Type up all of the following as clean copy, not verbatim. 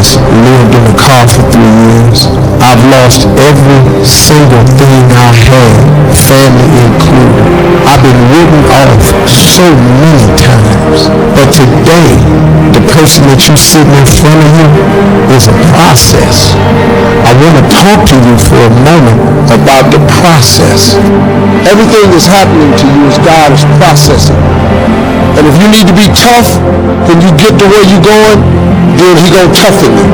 just lived in a car for 3 years. I've lost every single thing I had, family included. I've been written off so many times. But today, the person that you sitting in front of you is a process. I want to talk to you for a moment about the process. Everything that's happening to you is God is processing. And if you need to be tough when you get to where you're going, then He gonna toughen you.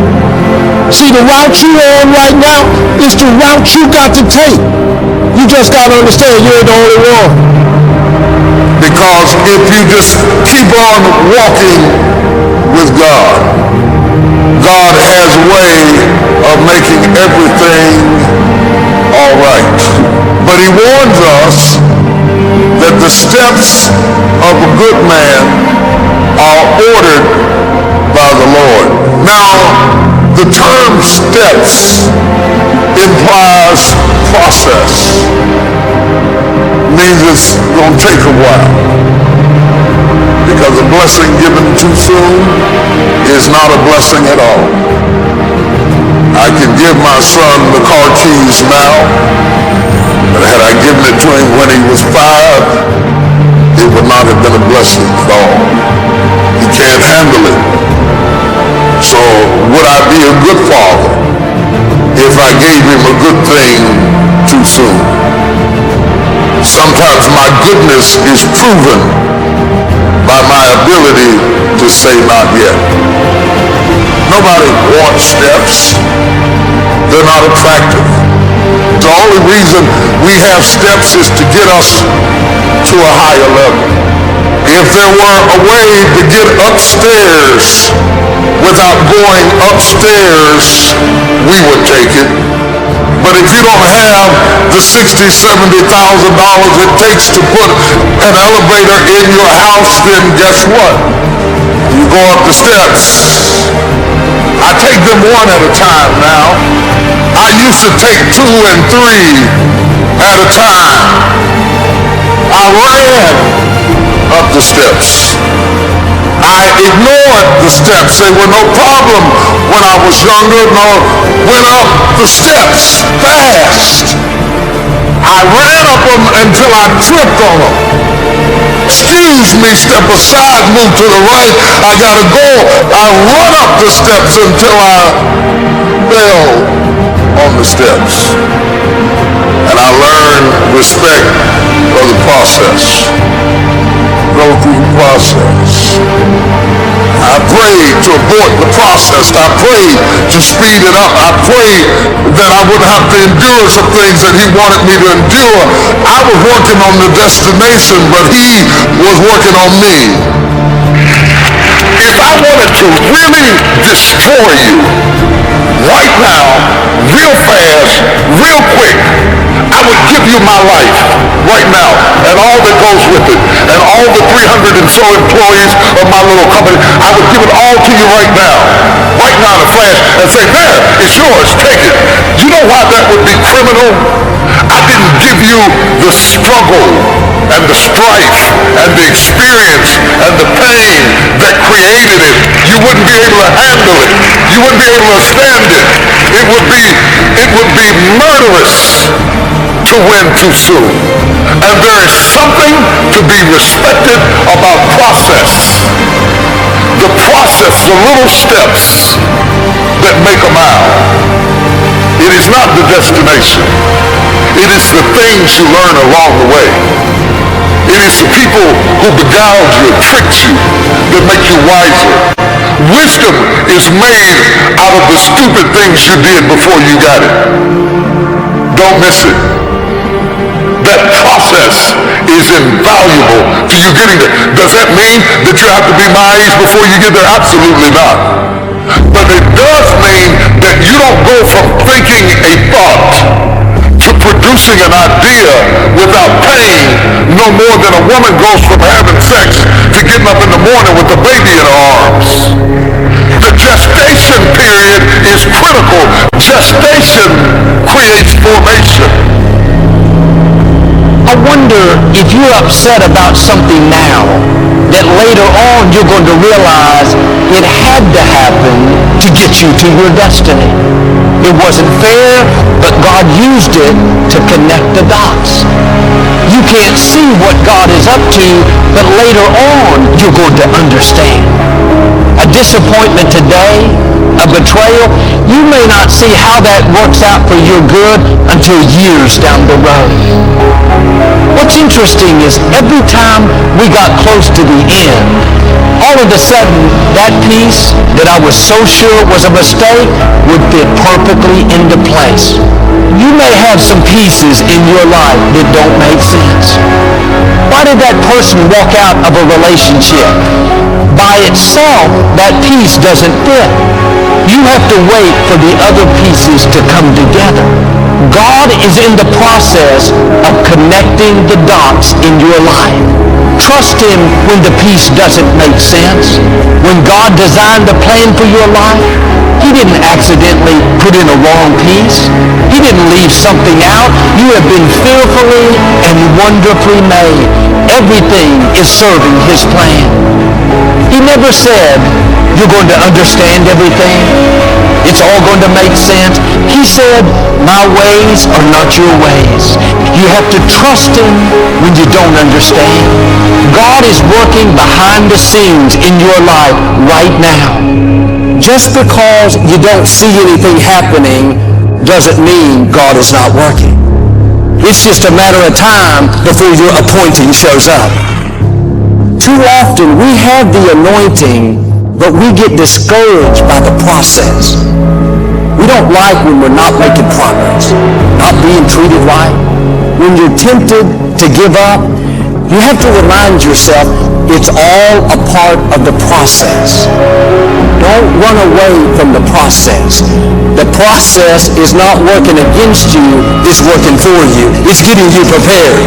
See, the route you're on right now is the route you got to take. You just got to understand you ain't the only one. Because if you just keep on walking with God, God has a way of making everything all right. But He warns us that the steps of a good man are ordered by the Lord. Now, the term steps implies process. Means it's going to take a while. Because a blessing given too soon is not a blessing at all. I can give my son the car keys now, but had I given it to him when he was 5, it would not have been a blessing at all. He can't handle it. So would I be a good father if I gave him a good thing too soon? Sometimes my goodness is proven by my ability to say not yet. Nobody wants steps. They're not attractive. The only reason we have steps is to get us to a higher level. If there were a way to get upstairs without going upstairs, we would take it. But if you don't have the $60,000, $70,000 it takes to put an elevator in your house, then guess what? You go up the steps. I take them one at a time now. I used to take 2 and 3 at a time. I ran up the steps. I ignored the steps. They were no problem when I was younger, nor went up the steps fast. I ran up them until I tripped on them. Excuse me, step aside, move to the right. I gotta go. I run up the steps until I fell on the steps. And I learned respect for the process. Go through the process. I prayed to abort the process. I prayed to speed it up. I prayed that I wouldn't have to endure some things that He wanted me to endure. I was working on the destination, but He was working on me. If I wanted to really destroy you right now, real fast, real quick, I would give you my life right now and all that goes with it and all the 300 and so employees of my little company. I would give it all to you right now in a flash, and say, there, it's yours, take it. You know why that would be criminal? I didn't give you the struggle and the strife and the experience and the pain that created it. You wouldn't be able to handle it. You wouldn't be able to stand it. It would be murderous to win too soon. And there is something to be respected about process. The process, the little steps that make a mile. It is not the destination. It is the things you learn along the way. It is the people who beguile you, trick you, that make you wiser. Wisdom is made out of the stupid things you did before you got it. Don't miss it. That process is invaluable to you getting there. Does that mean that you have to be my age before you get there? Absolutely not. But it does mean that you don't go from thinking a thought to producing an idea without pain no more than a woman goes from having sex to getting up in the morning with a baby in her arms. The gestation period is critical. Gestation creates formation. I wonder if you're upset about something now that later on you're going to realize it had to happen to get you to your destiny. It wasn't fair, but God used it to connect the dots. You can't see what God is up to, but later on you're going to understand. A disappointment today, a betrayal, you may not see how that works out for your good until years down the road. What's interesting is every time we got close to the end, all of a sudden that piece that I was so sure was a mistake would fit perfectly into place. You may have some pieces in your life that don't make sense. Why did that person walk out of a relationship? By itself, that piece doesn't fit. You have to wait for the other pieces to come together. God is in the process of connecting the dots in your life. Trust Him when the piece doesn't make sense. When God designed a plan for your life, He didn't accidentally put in a wrong piece. He didn't leave something out. You have been fearfully and wonderfully made. Everything is serving His plan. He never said, you're going to understand everything. It's all going to make sense. He said, my ways are not your ways. You have to trust Him when you don't understand. God is working behind the scenes in your life right now. Just because you don't see anything happening doesn't mean God is not working. It's just a matter of time before your appointing shows up. Too often we have the anointing, but we get discouraged by the process. We don't like when we're not making progress, not being treated right. When you're tempted to give up, you have to remind yourself it's all a part of the process. Don't run away from the process. The process is not working against you, it's working for you. It's getting you prepared.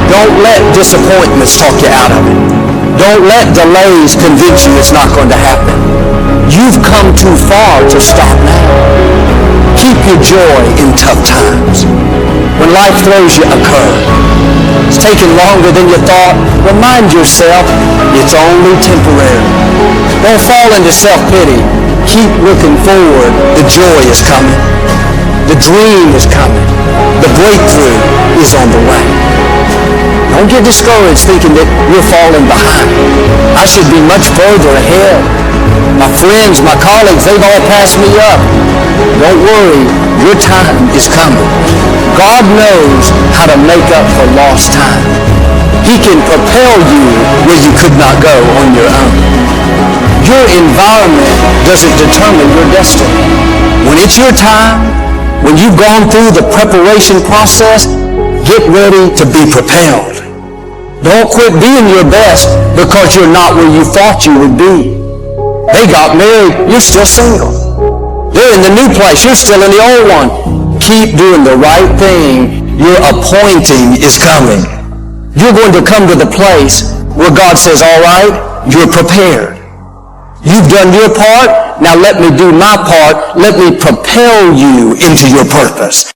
Don't let disappointments talk you out of it. Don't let delays convince you it's not going to happen. You've come too far to stop now. Keep your joy in tough times. When life throws you a curve, it's taking longer than you thought, remind yourself it's only temporary. Don't fall into self-pity. Keep looking forward. The joy is coming. The dream is coming. The breakthrough is on the way. Don't get discouraged thinking that you're falling behind. I should be much further ahead. My friends, my colleagues, they've all passed me up. Don't worry, your time is coming. God knows how to make up for lost time. He can propel you where you could not go on your own. Your environment doesn't determine your destiny. When it's your time, when you've gone through the preparation process, get ready to be propelled. Don't quit being your best because you're not where you thought you would be. They got married, you're still single. They're in the new place, you're still in the old one. Keep doing the right thing. Your appointing is coming. You're going to come to the place where God says, all right, you're prepared. You've done your part, now let me do my part. Let me propel you into your purpose.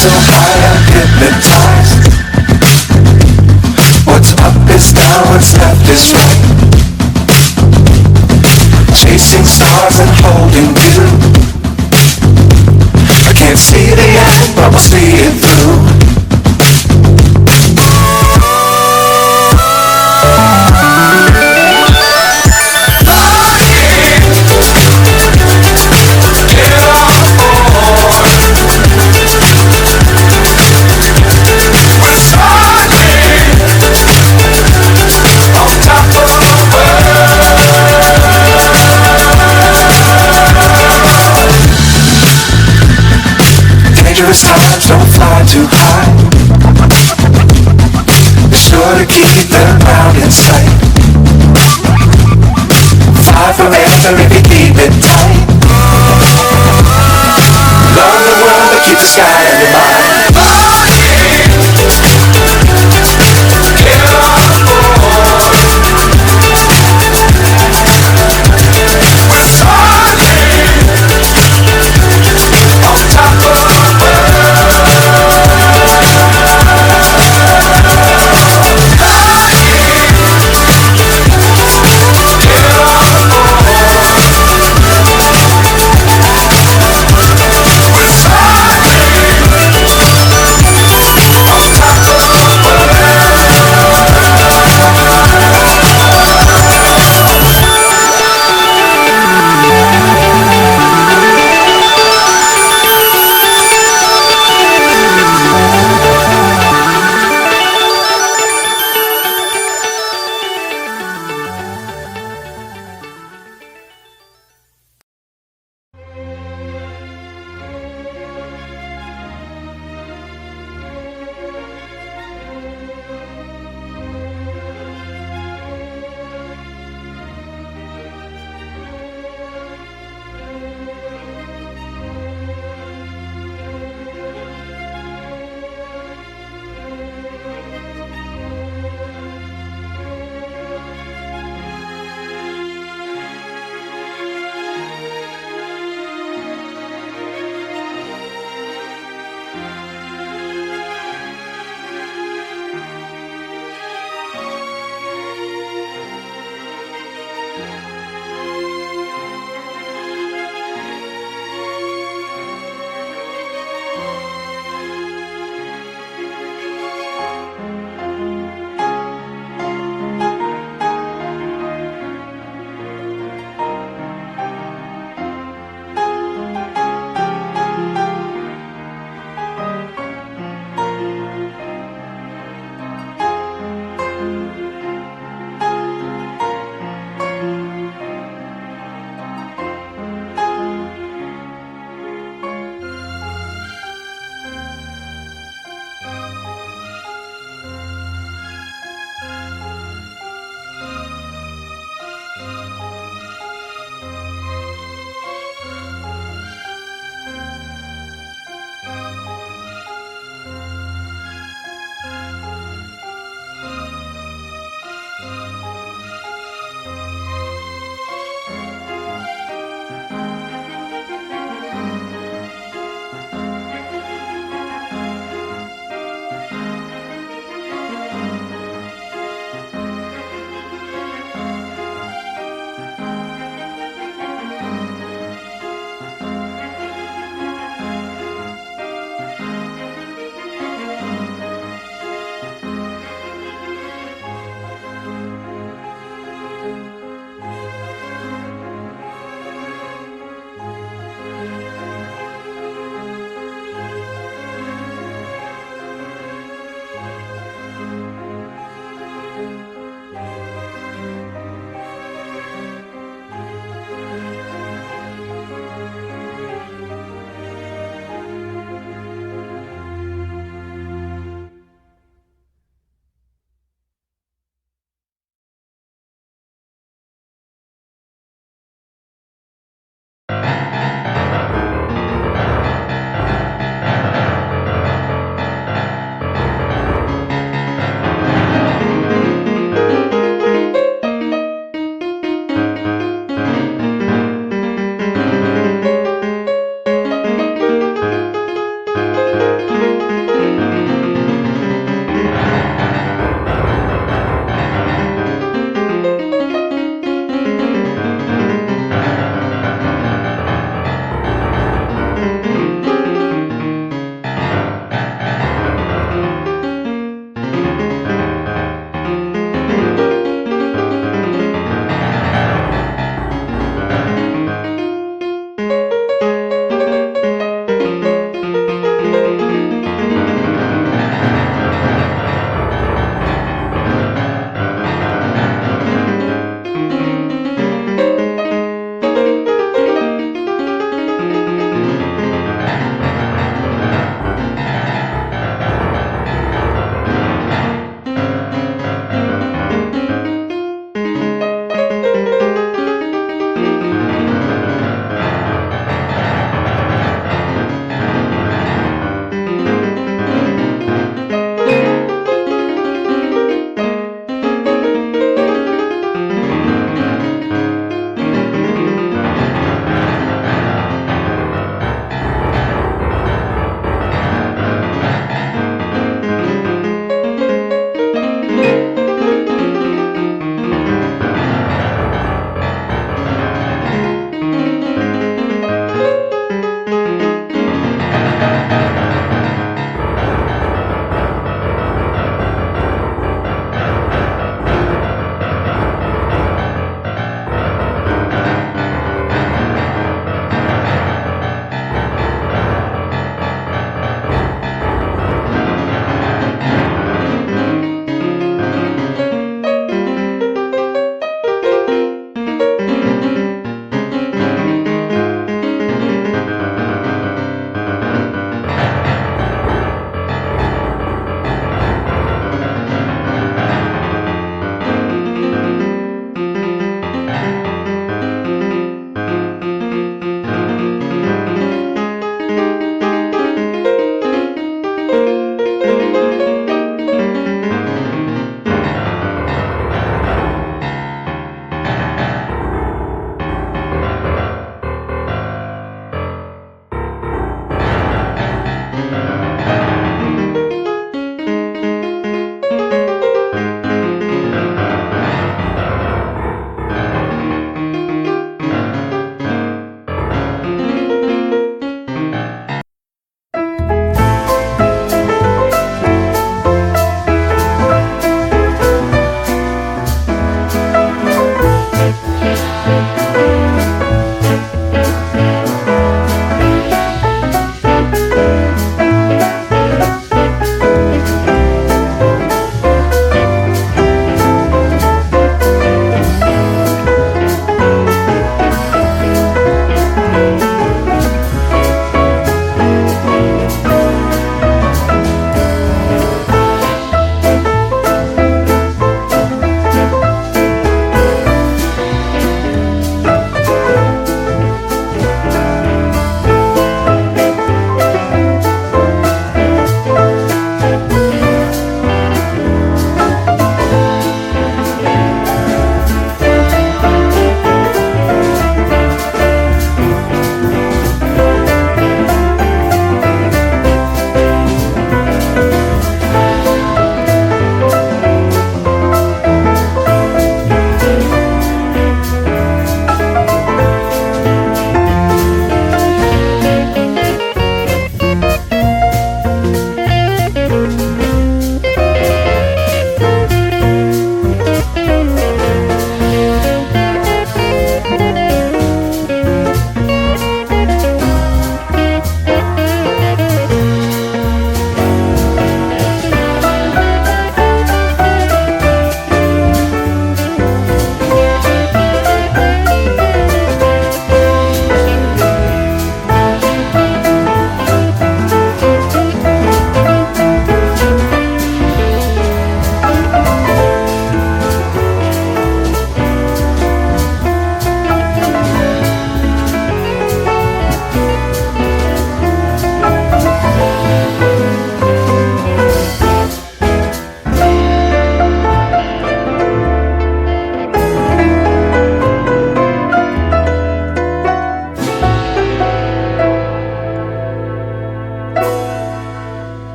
so high I'm hypnotized. What's up is down, what's left is right. Chasing stars and holding you. I can't see the end, but we'll see it through. Dangerous times, don't fly too high. Be sure to keep the ground in sight. Fly forever if you keep it tight.